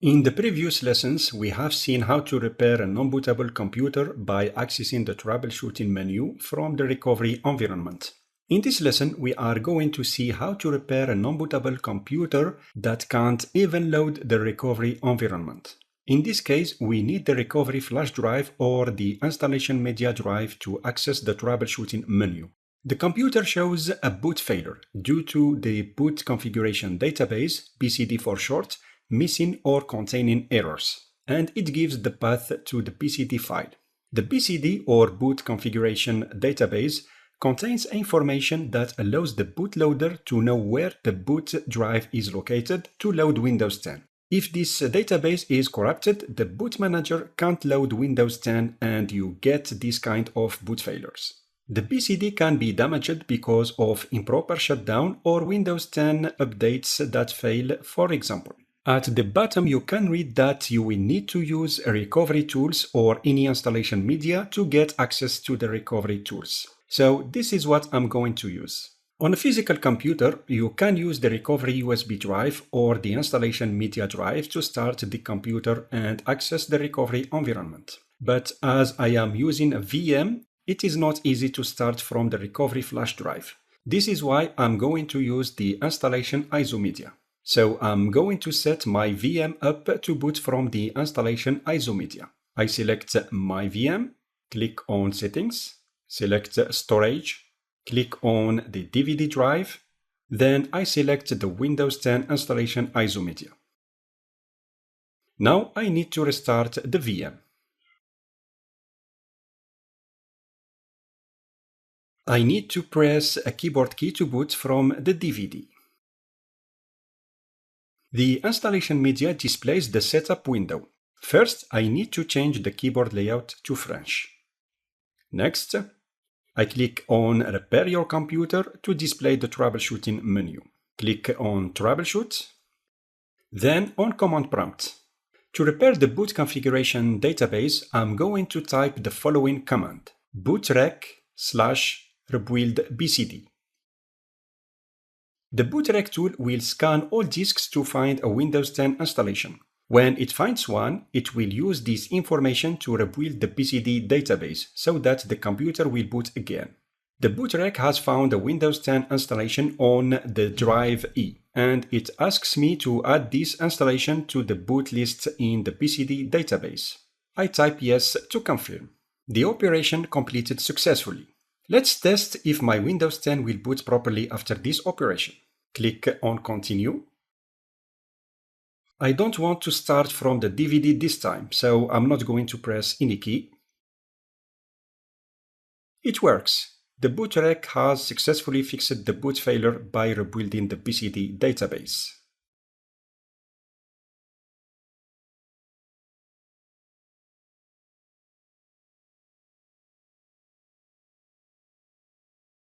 In the previous lessons, we have seen how to repair a non-bootable computer by accessing the troubleshooting menu from the recovery environment. In this lesson, we are going to see how to repair a non-bootable computer that can't even load the recovery environment. In this case, we need the recovery flash drive or the installation media drive to access the troubleshooting menu. The computer shows a boot failure due to the boot configuration database, BCD for short, missing or containing errors, and it gives the path to the BCD file. The BCD or boot configuration database contains information that allows the bootloader to know where the boot drive is located to load Windows 10. If this database is corrupted, the boot manager can't load Windows 10 and you get this kind of boot failures. The BCD can be damaged because of improper shutdown or Windows 10 updates that fail, for example. At the bottom, you can read that you will need to use recovery tools or any installation media to get access to the recovery tools. So this is what I'm going to use. On a physical computer, you can use the recovery USB drive or the installation media drive to start the computer and access the recovery environment. But as I am using a VM, it is not easy to start from the recovery flash drive. This is why I'm going to use the installation ISO media. So I'm going to set my VM up to boot from the installation ISO media. I select my VM, click on Settings, select Storage, click on the DVD drive, then I select the Windows 10 installation ISO media. Now I need to restart the VM. I need to press a keyboard key to boot from the DVD. The installation media displays the setup window. First, I need to change the keyboard layout to French. Next, I click on Repair Your Computer to display the troubleshooting menu. Click on Troubleshoot, then on Command Prompt. To repair the boot configuration database, I'm going to type the following command: bootrec/rebuild BCD. The bootrec tool will scan all disks to find a Windows 10 installation. When it finds one, it will use this information to rebuild the BCD database so that the computer will boot again. The bootrec has found a Windows 10 installation on the drive E, and it asks me to add this installation to the boot list in the BCD database. I type yes to confirm. The operation completed successfully. Let's test if my Windows 10 will boot properly after this operation. Click on Continue. I don't want to start from the DVD this time, so I'm not going to press any key. It works. The bootrec has successfully fixed the boot failure by rebuilding the BCD database.